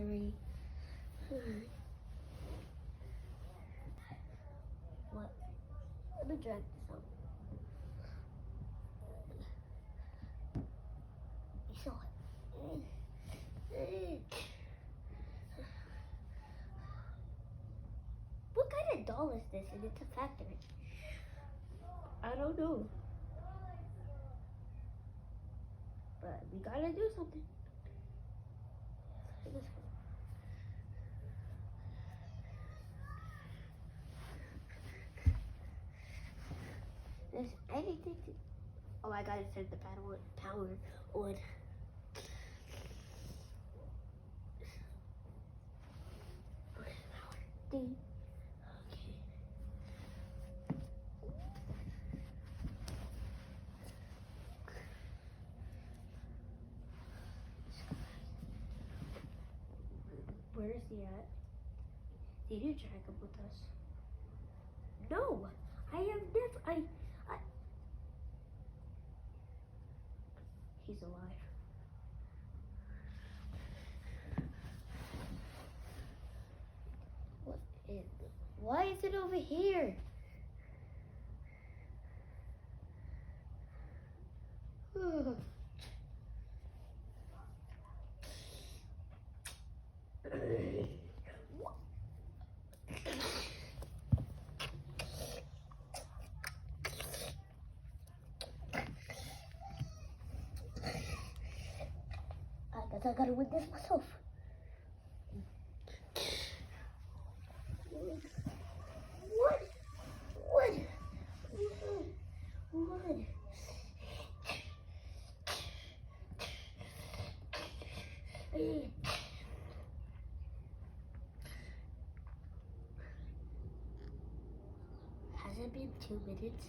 3. What? Let me drag this out. You saw it. What kind of doll is this? And it's a factory. I don't know. But we gotta do something. There's anything to... Oh, I gotta set the power on. Ding. Okay. Where is he at? Did you drag him with us? No, I have never. He's alive. Why is it over here? I guess I gotta win this myself. What? Has it been 2 minutes?